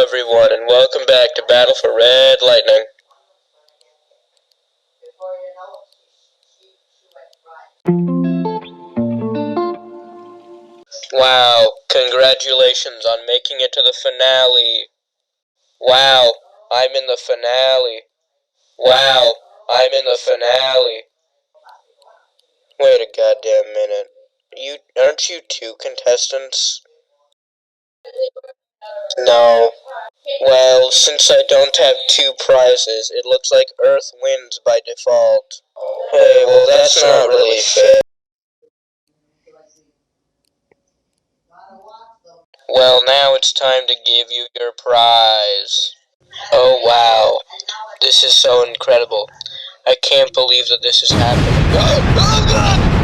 everyone, and welcome back to Battle for Red Lightning. Wow, congratulations on making it to the finale. Wow, I'm in the finale. Wow, I'm in the finale. Wait a goddamn minute. Aren't you two contestants? No. Well, since I don't have two prizes, it looks like Earth wins by default. Hey, well that's not really fair. Well, now it's time to give you your prize. Oh wow, this is so incredible. I can't believe that this is happening. Oh God!